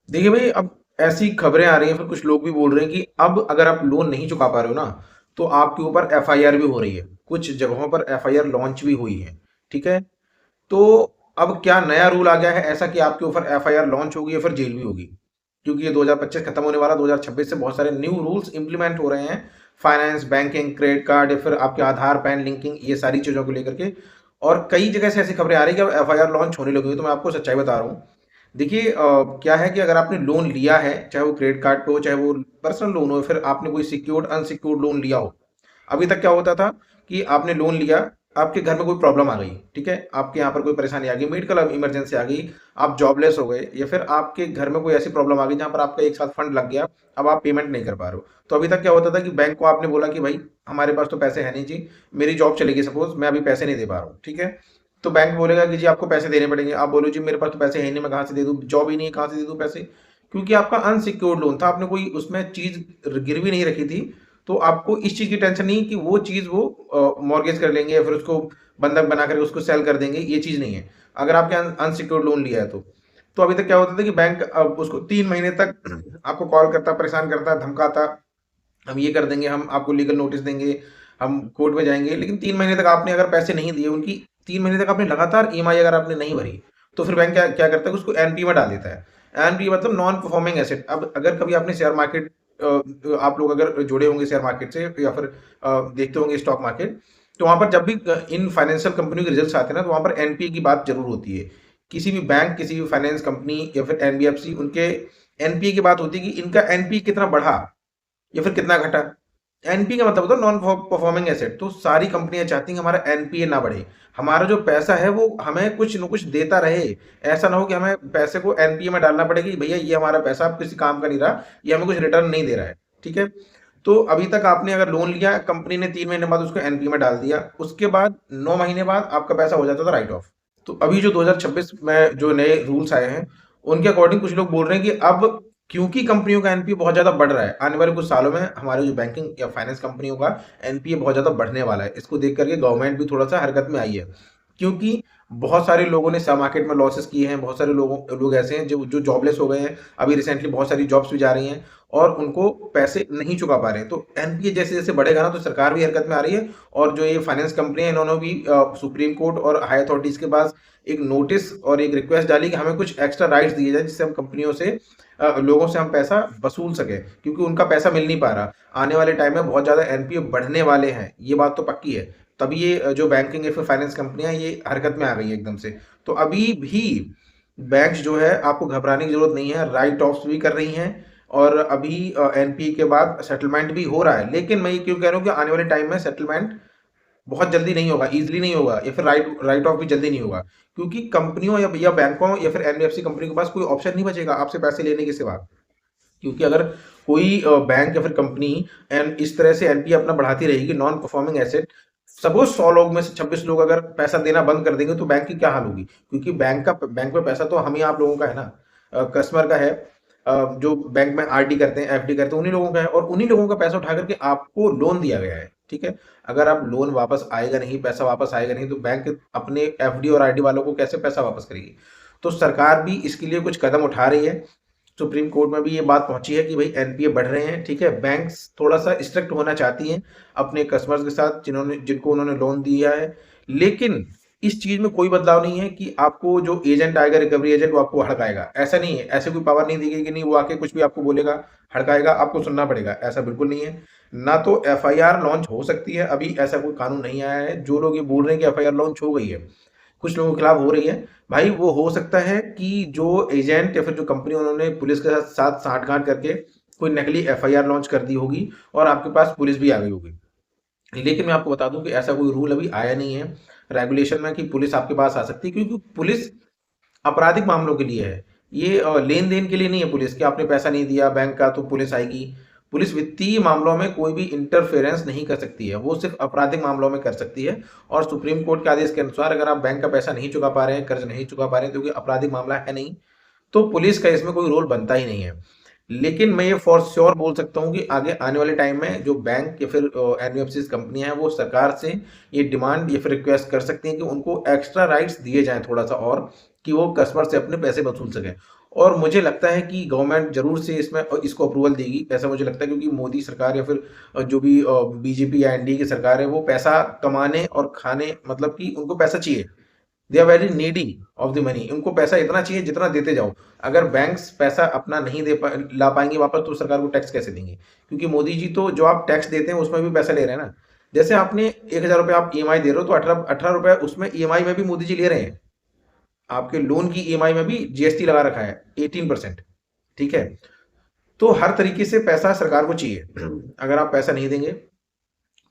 देखिए भाई, अब ऐसी खबरें आ रही हैं, फिर कुछ लोग भी बोल रहे हैं कि अब अगर आप लोन नहीं चुका पा रहे हो ना, तो आपके ऊपर एफआईआर भी हो रही है। कुछ जगहों पर एफआईआर लॉन्च भी हुई है। ठीक है। तो अब क्या नया रूल आ गया है ऐसा कि आपके ऊपर एफआईआर लॉन्च होगी या फिर जेल भी होगी, क्योंकि ये 2025 खत्म होने वाला, 2026 से बहुत सारे न्यू रूल्स इंप्लीमेंट हो रहे हैं। फाइनेंस, बैंकिंग, क्रेडिट कार्ड या फिर आपके आधार पैन लिंकिंग, ये सारी चीज़ों को लेकर के। और कई जगह से ऐसी खबरें आ रही है कि अब एफआईआर लॉन्च होने लगी है। तो मैं आपको सच्चाई बता रहा हूँ। देखिए, क्या है कि अगर आपने लोन लिया है, चाहे वो क्रेडिट कार्ड पे हो, चाहे वो पर्सनल लोन हो, फिर आपने कोई सिक्योर्ड अनसिक्योर्ड लोन लिया हो। अभी तक क्या होता था कि आपने लोन लिया, आपके घर में कोई प्रॉब्लम आ गई, ठीक है, आपके यहाँ पर कोई परेशानी आ गई, मेडिकल इमरजेंसी आ गई, आप जॉबलेस हो गए, या फिर आपके घर में कोई ऐसी प्रॉब्लम आ गई जहाँ पर आपका एक साथ फंड लग गया, अब आप पेमेंट नहीं कर पा रहे हो। तो अभी तक क्या होता था कि बैंक को आपने बोला कि भाई हमारे पास तो पैसे है नहीं जी, मेरी जॉब चलेगी, सपोज मैं अभी पैसे नहीं दे पा रहा हूँ, ठीक है। तो बैंक बोलेगा कि जी आपको पैसे देने पड़ेंगे। आप बोलो जी मेरे पास तो पैसे है ही नहीं, मैं कहाँ से दे दूँ, जॉब ही नहीं है, कहाँ से दे दूँ पैसे। क्योंकि आपका अनसिक्योर्ड लोन था, आपने कोई उसमें चीज गिरवी नहीं रखी थी। तो आपको इस चीज की टेंशन नहीं कि वो चीज वो मॉर्गेज कर लेंगे या फिर उसको बंधक बना करके उसको सेल कर देंगे, ये चीज नहीं है। अगर आपके अनसिक्योर्ड लोन लिया है तो अभी तक क्या होता था कि बैंक अब उसको 3 महीने तक आपको कॉल करता, परेशान करता, धमकाता, हम ये कर देंगे, हम आपको लीगल नोटिस देंगे, हम कोर्ट में जाएंगे। लेकिन 3 महीने तक आपने अगर पैसे नहीं दिए उनकी, 3 महीने तक आपने लगातार ईएमआई अगर आपने नहीं भरी, तो फिर बैंक क्या क्या करता है, उसको एनपी में डाल देता है। एनपी मतलब नॉन परफॉर्मिंग एसेट। अब अगर कभी आपने शेयर मार्केट, आप लोग अगर जुड़े होंगे शेयर मार्केट से या फिर देखते होंगे स्टॉक मार्केट, तो वहां पर जब भी इन फाइनेंशियल कंपनियों के रिजल्ट्स आते हैं ना, तो वहां पर एनपीए की बात जरूर होती है। किसी भी बैंक, किसी भी फाइनेंस कंपनी या फिर एनबीएफसी, उनके एनपीए की बात होती है कि इनका एनपी कितना बढ़ा या फिर कितना घटा। एनपी का मतलब होता है नॉन परफॉर्मिंग एसेट। तो सारी कंपनियां चाहती हैं हमारा एनपीए ना बढ़े, हमारा जो पैसा है वो हमें कुछ न कुछ देता रहे। ऐसा ना हो कि हमें पैसे को एनपीए में डालना पड़े कि भैया ये हमारा पैसा अब किसी काम का नहीं रहा, ये हमें कुछ रिटर्न नहीं दे रहा है। ठीक है। तो अभी तक आपने अगर लोन लिया, कंपनी ने 3 महीने बाद उसको एनपीए में डाल दिया, उसके बाद 9 महीने बाद आपका पैसा हो जाता था राइट ऑफ। तो अभी जो 2026 में जो नए रूल्स आए हैं, उनके अकॉर्डिंग कुछ लोग बोल रहे हैं कि अब क्योंकि कंपनियों का एनपीए बहुत ज्यादा बढ़ रहा है, आने वाले कुछ सालों में हमारे जो बैंकिंग या फाइनेंस कंपनियों का एनपीए बहुत ज्यादा बढ़ने वाला है। इसको देख करके गवर्नमेंट भी थोड़ा सा हरकत में आई है। क्योंकि बहुत सारे लोगों ने शेयर मार्केट में लॉसेस किए हैं, बहुत सारे लोग ऐसे हैं जो जो जॉबलेस हो गए हैं। अभी रिसेंटली बहुत सारी जॉब्स भी जा रही हैं और उनको पैसे नहीं चुका पा रहे हैं। तो एनपीए जैसे जैसे बढ़ेगा ना, तो सरकार भी हरकत में आ रही है। और जो ये फाइनेंस कंपनी है, इन्होंने भी सुप्रीम कोर्ट और हाई अथॉरिटीज के पास एक नोटिस और एक रिक्वेस्ट डाली कि हमें कुछ एक्स्ट्रा राइट्स दिए जाए, जिससे हम कंपनियों से, लोगों से हम पैसा वसूल सके, क्योंकि उनका पैसा मिल नहीं पा रहा। आने वाले टाइम में बहुत ज़्यादा एनपीए बढ़ने वाले हैं, ये बात तो पक्की है। तभी ये जो बैंकिंग या फिर फाइनेंस कंपनियां ये हरकत में आ गई है एकदम से। तो अभी भी बैंक्स जो है, आपको घबराने की जरूरत नहीं है, राइट ऑफ्स भी कर रही हैं। और अभी एनपीए के बाद सेटलमेंट भी हो रहा है। लेकिन मैं ये क्यों कह रहा हूँ कि आने वाले टाइम में सेटलमेंट बहुत जल्दी नहीं होगा, इजीली नहीं होगा, या फिर राइट राइट ऑफ भी जल्दी नहीं होगा। क्योंकि कंपनियों या बैंकों या फिर एनबीएफसी कंपनी के पास कोई ऑप्शन नहीं बचेगा आपसे पैसे लेने के सिवा। क्योंकि अगर कोई बैंक या फिर कंपनी एन इस तरह से एनपीए अपना बढ़ाती रहेगी, नॉन परफॉर्मिंग एसेट, सपोज 100 लोग में से 26 लोग अगर पैसा देना बंद कर देंगे, तो बैंक की क्या हाल होगी। क्योंकि बैंक में पैसा तो हम ही आप लोगों का है ना, कस्टमर का है। जो बैंक में आरडी करते हैं, एफडी करते हैं, उन्हीं लोगों का है, और उन्हीं लोगों का पैसा उठा करके आपको लोन दिया गया है। ठीक है। अगर आप लोन वापस आएगा नहीं, पैसा वापस आएगा नहीं, तो बैंक अपने एफडी और आरडी वालों को कैसे पैसा वापस करेगी। तो सरकार भी इसके लिए कुछ कदम उठा रही है। सुप्रीम कोर्ट में भी ये बात पहुंची है कि भाई एनपीए बढ़ रहे हैं। ठीक है। बैंक्स थोड़ा सा स्ट्रिक्ट होना चाहती हैं अपने कस्टमर्स के साथ, जिनको उन्होंने लोन दिया है। लेकिन इस चीज में कोई बदलाव नहीं है कि आपको जो एजेंट आएगा, रिकवरी एजेंट, वो आपको हड़काएगा, ऐसा नहीं है। ऐसे कोई पावर नहीं दी गई कि नहीं वो आके कुछ भी आपको बोलेगा, हड़काएगा, आपको सुनना पड़ेगा, ऐसा बिल्कुल नहीं है। ना तो एफआईआर लॉन्च हो सकती है, अभी ऐसा कोई कानून नहीं आया है। जो लोग ये बोल रहे हैं कि एफआईआर लॉन्च हो गई है, कुछ लोगों के खिलाफ हो रही है, भाई वो हो सकता है कि जो एजेंट या फिर जो कंपनी, उन्होंने पुलिस के साथ साथ साठगांठ करके कोई नकली एफआईआर लॉन्च कर दी होगी और आपके पास पुलिस भी आ गई होगी। लेकिन मैं आपको बता दूं कि ऐसा कोई रूल अभी आया नहीं है रेगुलेशन में कि पुलिस आपके पास आ सकती है। क्योंकि पुलिस आपराधिक मामलों के लिए है, ये लेन देन के लिए नहीं है पुलिस, कि आपने पैसा नहीं दिया बैंक का तो पुलिस आएगी। पुलिस वित्तीय मामलों में कोई भी इंटरफेरेंस नहीं कर सकती है, वो सिर्फ आपराधिक मामलों में कर सकती है। और सुप्रीम कोर्ट के आदेश के अनुसार अगर आप बैंक का पैसा नहीं चुका पा रहे हैं, कर्ज नहीं चुका पा रहे हैं, क्योंकि आपराधिक मामला है नहीं, तो पुलिस का इसमें कोई रोल बनता ही नहीं है। लेकिन मैं ये फॉर श्योर बोल सकता हूँ कि आगे आने वाले टाइम में जो बैंक या फिर एनबीएफसी कंपनियां हैं, वो सरकार से ये डिमांड या फिर रिक्वेस्ट कर सकती हैं कि उनको एक्स्ट्रा राइट्स दिए जाएं थोड़ा सा, और कि वो कस्टमर से अपने पैसे वसूल सकें। और मुझे लगता है कि गवर्नमेंट ज़रूर से इसमें इसको अप्रूवल देगी, ऐसा मुझे लगता है, क्योंकि मोदी सरकार या फिर जो भी बीजेपी या एनडीए की सरकार है, वो पैसा कमाने और खाने, मतलब कि उनको पैसा चाहिए। They are very needy of the money, उनको पैसा इतना चाहिए जितना देते जाओ। अगर बैंक्स पैसा अपना नहीं ला पाएंगे वापस, तो सरकार को टैक्स कैसे देंगे? क्योंकि मोदी जी तो जो आप टैक्स देते हैं उसमें भी पैसा ले रहे हैं ना। जैसे आपने 1,000 रुपये आप ईएमआई दे रहे हो, तो 18 18 रुपये उसमें ईएमआई में भी मोदी जी ले रहे हैं। आपके लोन की ईएमआई में भी जीएसटी लगा रखा है 18%। ठीक है, तो हर तरीके से पैसा सरकार को चाहिए। अगर आप पैसा नहीं देंगे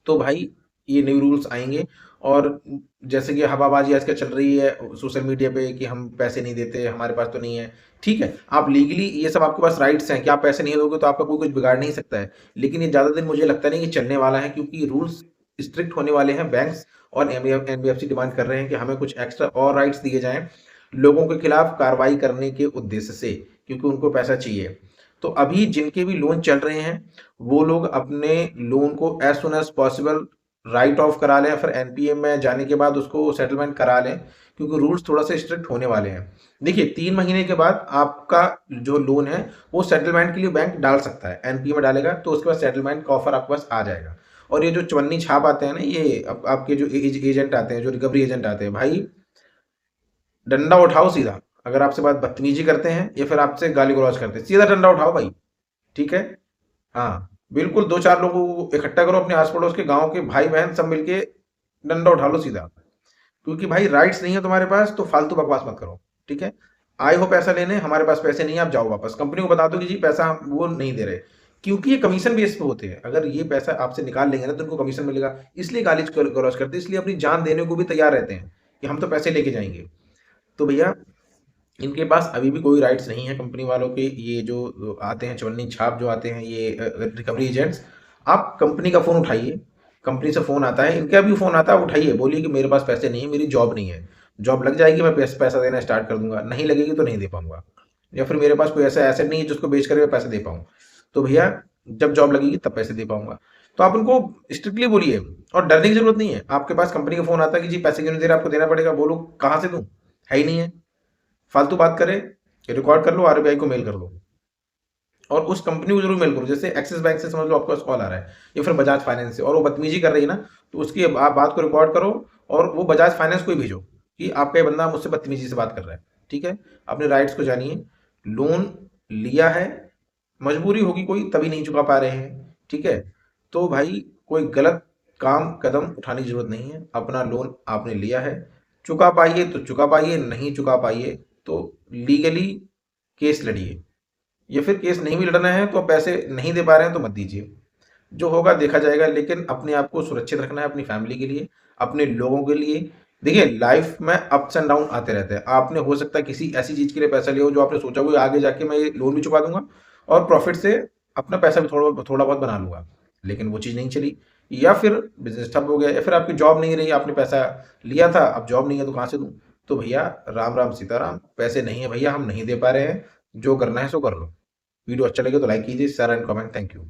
तो भाई ये न्यू रूल्स आएंगे। और जैसे कि हवाबाजी आजकल चल रही है सोशल मीडिया पे कि हम पैसे नहीं देते, हमारे पास तो नहीं है। ठीक है, आप लीगली ये सब आपके पास राइट्स हैं कि आप पैसे नहीं दोगे तो आपका कोई कुछ बिगाड़ नहीं सकता है। लेकिन ये ज़्यादा दिन मुझे लगता नहीं कि चलने वाला है, क्योंकि रूल्स स्ट्रिक्ट होने वाले हैं। बैंक्स और एनबीएफसी डिमांड कर रहे हैं कि हमें कुछ एक्स्ट्रा और राइट्स दिए जाएं लोगों के खिलाफ कार्रवाई करने के उद्देश्य से, क्योंकि उनको पैसा चाहिए। तो अभी जिनके भी लोन चल रहे हैं, वो लोग अपने लोन को as soon as possible write off करा लें, फिर एनपीएम में जाने के बाद उसको सेटलमेंट करा लें, क्योंकि रूल्स थोड़ा सा स्ट्रिक्ट होने वाले हैं। देखिए 3 महीने के बाद आपका जो लोन है वो सेटलमेंट के लिए बैंक डाल सकता है, एनपीए में डालेगा तो उसके बाद सेटलमेंट का ऑफर आपके पास आ जाएगा। और ये जो चवन्नी छाप आते हैं ना, ये आपके जो एजेंट आते हैं, जो रिकवरी एजेंट आते हैं, भाई डंडा उठाओ सीधा। अगर आपसे बात बदतमीजी करते हैं या फिर आपसे गाली गलौज करते हैं, सीधा डंडा उठाओ भाई। ठीक है, हाँ बिल्कुल, 2 4 लोगों को इकट्ठा करो, अपने आस पड़ोस के गांव के भाई बहन सब मिलके डंडा उठा लो सीधा। क्योंकि भाई राइट्स नहीं है तुम्हारे पास तो फालतू बकवास मत करो। ठीक है, आए हो पैसा लेने, हमारे पास पैसे नहीं है, आप जाओ वापस। कंपनी को बता दो कि जी पैसा हम वो नहीं दे रहे, क्योंकि ये कमीशन बेस पे होते हैं। अगर ये पैसा आपसे निकाल लेंगे ना तो उनको कमीशन मिलेगा, इसलिए गाली गलौज करते हैं, इसलिए अपनी जान देने को भी तैयार रहते हैं कि हम तो पैसे लेके जाएंगे। तो भैया इनके पास अभी भी कोई राइट्स नहीं है कंपनी वालों के। ये जो आते हैं चवन्नी छाप जो आते हैं, ये रिकवरी एजेंट्स, आप कंपनी का फ़ोन उठाइए। कंपनी से फ़ोन आता है, इनका भी फ़ोन आता है, उठाइए, बोलिए कि मेरे पास पैसे नहीं है, मेरी जॉब नहीं है। जॉब लग जाएगी मैं पैसा देना स्टार्ट कर दूंगा, नहीं लगेगी तो नहीं दे पाऊंगा। या फिर मेरे पास कोई ऐसा एसेट नहीं है जिसको बेच कर मैं पैसे दे पाऊँ, तो भैया जब जॉब लगेगी तब पैसे दे पाऊंगा। तो आप उनको स्ट्रिक्टली बोलिए, और डरने की जरूरत नहीं है। आपके पास कंपनी का फ़ोन आता है कि जी पैसे क्यों नहीं दे रहे, आपको देना पड़ेगा, बोलो कहाँ से दूँ, है ही नहीं है। फालतू बात करे, रिकॉर्ड कर लो, आरबीआई को मेल कर दो, और उस कंपनी को जरूर मेल करो। जैसे एक्सिस बैंक से समझ लो आपके पास कॉल आ रहा है, या फिर बजाज फाइनेंस से, और वो बदतमीजी कर रही है ना, तो उसकी आप बात को रिकॉर्ड करो और वो बजाज फाइनेंस को ही भेजो कि आपका ये बंदा मुझसे बदतमीजी से बात कर रहा है। ठीक है, अपने राइट्स को जानिए। लोन लिया है, मजबूरी होगी कोई तभी नहीं चुका पा रहे हैं, ठीक है, तो भाई कोई गलत काम कदम उठाने की जरूरत नहीं है। अपना लोन आपने लिया है, चुका पाइए तो चुका पाइए, नहीं चुका पाइए तो लीगली केस लड़िए। या फिर केस नहीं भी लड़ना है तो पैसे नहीं दे पा रहे हैं तो मत दीजिए, जो होगा देखा जाएगा। लेकिन अपने आप को सुरक्षित रखना है, अपनी फैमिली के लिए, अपने लोगों के लिए। देखिए लाइफ में अप्स एंड डाउन आते रहते हैं। आपने हो सकता है किसी ऐसी चीज के लिए पैसा लिया हो जो आपने सोचा हुआ आगे जाके मैं ये लोन भी चुका दूंगा और प्रॉफिट से अपना पैसा भी थोड़ा थोड़ा बहुत बना लूंगा, लेकिन वो चीज़ नहीं चली, या फिर बिजनेस ठप हो गया, या फिर आपकी जॉब नहीं रही, आपने पैसा लिया था अब जॉब नहीं है तो कहाँ से दूं। तो भैया राम राम सीताराम, पैसे नहीं है भैया, हम नहीं दे पा रहे हैं, जो करना है सो कर लो। वीडियो अच्छा लगे तो लाइक कीजिए, share and comment. Thank you.